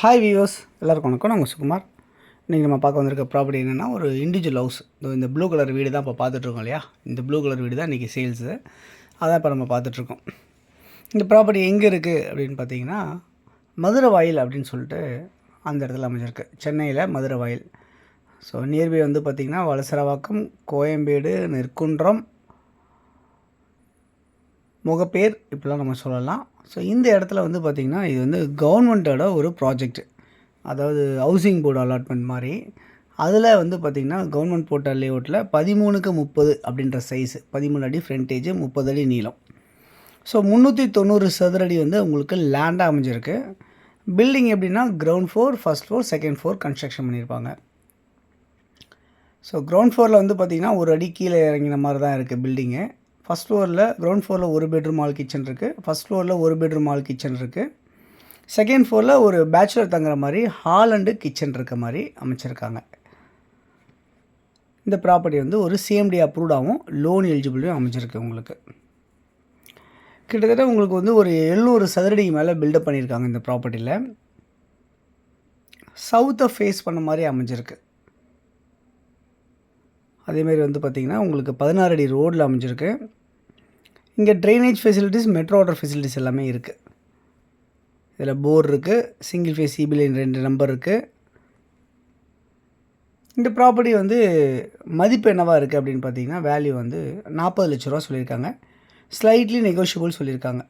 Hi viewers, எல்லாருக்கும் வணக்கம். நான் உங்கள் சுகுமார். இன்றைக்கி நம்ம பார்க்க வந்திருக்க ப்ராப்பர்ட்டி என்னென்னா ஒரு இண்டிவிஜுவல் ஹவுஸ். இந்த ப்ளூ கலர் வீடு தான் இப்போ பார்த்துட்ருக்கோம் இல்லையா. இந்த ப்ளூ கலர் வீடு தான் இன்றைக்கி சேல்ஸு. அதான் இப்போ நம்ம பார்த்துட்ருக்கோம். இந்த ப்ராப்பர்ட்டி எங்கே இருக்குது அப்படின்னு பார்த்தீங்கன்னா, மதுரை வாயில் அப்படின்னு சொல்லிட்டு அந்த இடத்துல அமைஞ்சிருக்கு. சென்னையில் மதுரை வாயில். ஸோ நியர்பை வந்து பார்த்திங்கன்னா வலசரவாக்கம், கோயம்பேடு, நெற்குன்றம், முகப்பேர் இப்படிலாம் நம்ம சொல்லலாம். ஸோ இந்த இடத்துல வந்து பார்த்திங்கன்னா இது வந்து கவர்மெண்ட்டோட ஒரு ப்ராஜெக்ட். அதாவது ஹவுசிங் போர்டு அலாட்மெண்ட் மாதிரி. அதில் வந்து பார்த்திங்கன்னா கவர்மெண்ட் போட்ட லேஅவுட்டில் 13x30 அப்படின்ற சைஸு, 13 அடி ஃப்ரண்டேஜ், 30 அடி நீளம். ஸோ 390 சதுரடி வந்து உங்களுக்கு லேண்டாக அமைஞ்சிருக்கு. பில்டிங் எப்படின்னா ground floor, first floor, second floor construction பண்ணியிருப்பாங்க. ஸோ கிரவுண்ட் ஃப்ளோரில் வந்து பார்த்திங்கன்னா ஒரு அடி கீழே இறங்கின மாதிரி தான் இருக்குது பில்டிங்கு. ஃபஸ்ட் ஃப்ளோரில் கிரவுண்ட் ஃப்ளோரில் ஒரு பெட்ரூம் ஹால் கிச்சன் இருக்குது. ஃபஸ்ட் ஃப்ளோரில் ஒரு பெட்ரூம் ஹால் கிச்சன் இருக்குது. செகண்ட் ஃப்ளோரில் ஒரு பேச்சுலர் தங்குற மாதிரி ஹால் அண்டு கிச்சன் இருக்க மாதிரி அமைச்சிருக்காங்க. இந்த ப்ராப்பர்ட்டி வந்து ஒரு சிஎம்டி அப்ரூவ்டாகவும் லோன் எலிஜிபிளையும் அமைச்சிருக்கு. உங்களுக்கு கிட்டத்தட்ட உங்களுக்கு வந்து ஒரு 700 சதுரடிக்கு மேலே பில்டப் பண்ணியிருக்காங்க. இந்த ப்ராப்பர்ட்டியில் சவுத்தை ஃபேஸ் பண்ண மாதிரி அமைஞ்சிருக்கு. அதேமாரி வந்து பார்த்திங்கன்னா உங்களுக்கு 16 அடி ரோடில் அமைஞ்சிருக்கு. இங்கே drainage facilities, metro water facilities எல்லாமே இருக்குது. இதில் போர் இருக்குது. Single phase CP line 2 number இருக்குது. இந்த ப்ராப்பர்ட்டி வந்து மதிப்பு என்னவாக இருக்குது அப்படின்னு பார்த்தீங்கன்னா, வேல்யூ வந்து 40 லட்ச ரூபா சொல்லியிருக்காங்க. ஸ்லைட்லி நெகோஷியபிள் சொல்லியிருக்காங்க.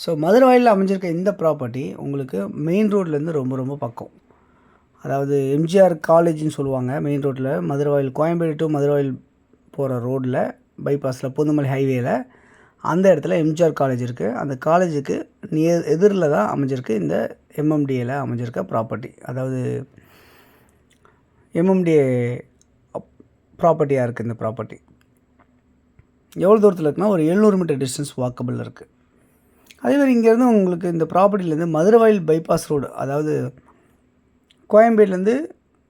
ஸோ மதுரை வாயிலில் அமைஞ்சிருக்க இந்த ப்ராப்பர்ட்டி உங்களுக்கு மெயின் ரோட்லேருந்து ரொம்ப ரொம்ப பக்கம். அதாவது எம்ஜிஆர் காலேஜ்னு சொல்லுவாங்க. மெயின் ரோட்டில் மதுரை வாயில், கோயம்பேடு டு மதுரை வாயில் போகிற ரோட்டில் பைபாஸில் பூந்தமல்லி ஹைவேயில் அந்த இடத்துல எம்ஜிஆர் காலேஜ் இருக்குது. அந்த காலேஜுக்கு எதிரில் தான் அமைஞ்சிருக்கு இந்த எம்எம்டிஏவில் அமைஞ்சிருக்க ப்ராப்பர்ட்டி. அதாவது எம்எம்டிஏ ப்ராப்பர்ட்டியாக இருக்குது இந்த ப்ராப்பர்ட்டி. எவ்வளோ தூரத்தில் இருக்குன்னா ஒரு 700 மீட்டர் டிஸ்டன்ஸ் வாக்கபிள் இருக்குது. அதேமாதிரி இங்கேருந்து உங்களுக்கு இந்த ப்ராப்பர்ட்டிலேருந்து மதுரை வாயில் பைபாஸ் ரோடு, அதாவது கோயம்பேடுலேருந்து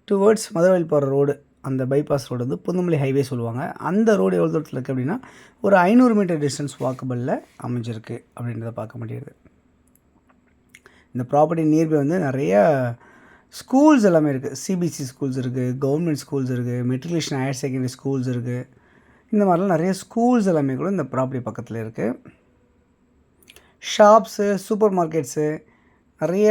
டுவர்ட்ஸ் மதுரையில் போகிற ரோடு, அந்த பைபாஸ் ரோடு வந்து பூந்தமல்லி ஹைவே சொல்லுவாங்க. அந்த ரோடு எவ்வளோ தூரத்தில் இருக்குது அப்படின்னா ஒரு 500 மீட்டர் டிஸ்டன்ஸ் வாக்கபிளில் அமைஞ்சிருக்கு அப்படின்றத பார்க்க முடியுது. இந்த ப்ராப்பர்ட்டி நியர்பை வந்து நிறைய ஸ்கூல்ஸ் எல்லாமே இருக்குது. சிபிஎஸ்சி ஸ்கூல்ஸ் இருக்குது, கவர்மெண்ட் ஸ்கூல்ஸ் இருக்குது, மெட்ரிகுலேஷன் ஹையர் செகண்டரி ஸ்கூல்ஸ் இருக்குது. இந்த மாதிரிலாம் நிறைய ஸ்கூல்ஸ் எல்லாமே கூட இந்த ப்ராப்பர்ட்டி பக்கத்தில் இருக்குது. ஷாப்ஸு, சூப்பர் மார்க்கெட்ஸு, நிறைய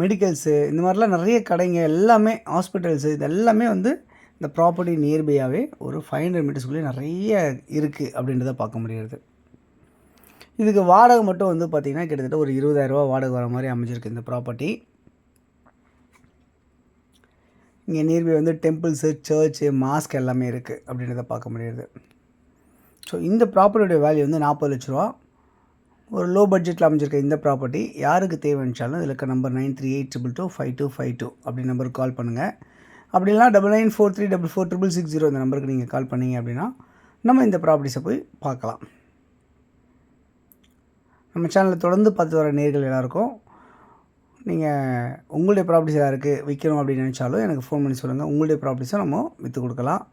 மெடிக்கல்ஸு, இந்த மாதிரிலாம் நிறைய கடைங்க எல்லாமே, ஹாஸ்பிட்டல்ஸு, இது எல்லாமே வந்து இந்த ப்ராப்பர்ட்டி நியர்பையாகவே ஒரு 500 மீட்டர்ஸ்குள்ளேயே நிறைய இருக்குது அப்படின்றத பார்க்க முடியுது. இதுக்கு வாடகை மட்டும் வந்து பார்த்திங்கன்னா கிட்டத்தட்ட ஒரு 20,000 ரூபா வாடகை வர மாதிரி அமைஞ்சிருக்கு இந்த ப்ராப்பர்ட்டி. இங்கே நியர்பை வந்து டெம்பிள்ஸு, சர்ச்சு, மாஸ்க் எல்லாமே இருக்குது அப்படின்றத பார்க்க முடியுது. ஸோ இந்த ப்ராப்பர்ட்டியோட வேல்யூ வந்து 40 லட்ச ரூபா. ஒரு லோ பட்ஜெட்டில் அமைஞ்சிருக்க இந்த ப்ராப்பர்ட்டி யாருக்கு தேவைச்சாலும் இதில் இருக்க நம்பர் 9382225252 அப்படி நம்பருக்கு கால் பண்ணுங்கள். அப்படின்னா 9943446660 இந்த நம்பருக்கு நீங்கள் கால் பண்ணிங்க அப்படின்னா நம்ம இந்த ப்ராப்பர்ட்டிஸை போய் பார்க்கலாம். நம்ம சேனலில் தொடர்ந்து பார்த்து வர நேர்கள் எல்லாருக்கும் நீங்கள் உங்களுடைய ப்ராப்பர்ட்டிஸ் யாருக்கு விற்கணும் அப்படின்னு நினச்சாலும் எனக்கு ஃபோன் பண்ணி சொல்லுங்கள். உங்களுடைய ப்ராப்பர்ட்டிஸை நம்ம விற்று கொடுக்கலாம்.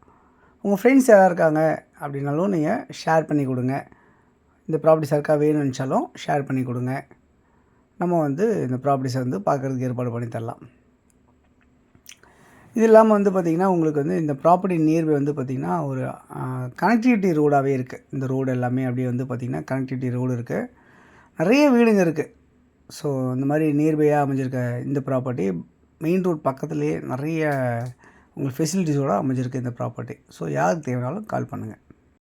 உங்கள் ஃப்ரெண்ட்ஸ் யாராக இருக்காங்க அப்படின்னாலும் நீங்கள் ஷேர் பண்ணி கொடுங்க. இந்த ப்ராப்பர்ட்டிஸ் யாருக்கா வேணும்னு நினச்சாலும் ஷேர் பண்ணி கொடுங்க. நம்ம வந்து இந்த ப்ராப்பர்ட்டிஸை வந்து பார்க்குறதுக்கு ஏற்பாடு பண்ணி தரலாம். இது இல்லாமல் வந்து பார்த்திங்கன்னா உங்களுக்கு வந்து இந்த ப்ராப்பர்ட்டி நியர்பை வந்து பார்த்திங்கன்னா ஒரு கனெக்டிவிட்டி ரோடாகவே இருக்குது. இந்த ரோடு எல்லாமே அப்படியே வந்து பார்த்திங்கன்னா கனெக்டிவிட்டி ரோடு இருக்குது. நிறைய வீடுங்க இருக்குது. ஸோ இந்த மாதிரி நியர்பையாக அமைஞ்சிருக்க இந்த ப்ராப்பர்ட்டி மெயின் ரோட் பக்கத்துலேயே நிறைய உங்களுக்கு ஃபெசிலிட்டிஸோடு அமைஞ்சிருக்கு இந்த ப்ராப்பர்ட்டி. ஸோ யாருக்கு தேவைனாலும் கால் பண்ணுங்கள்.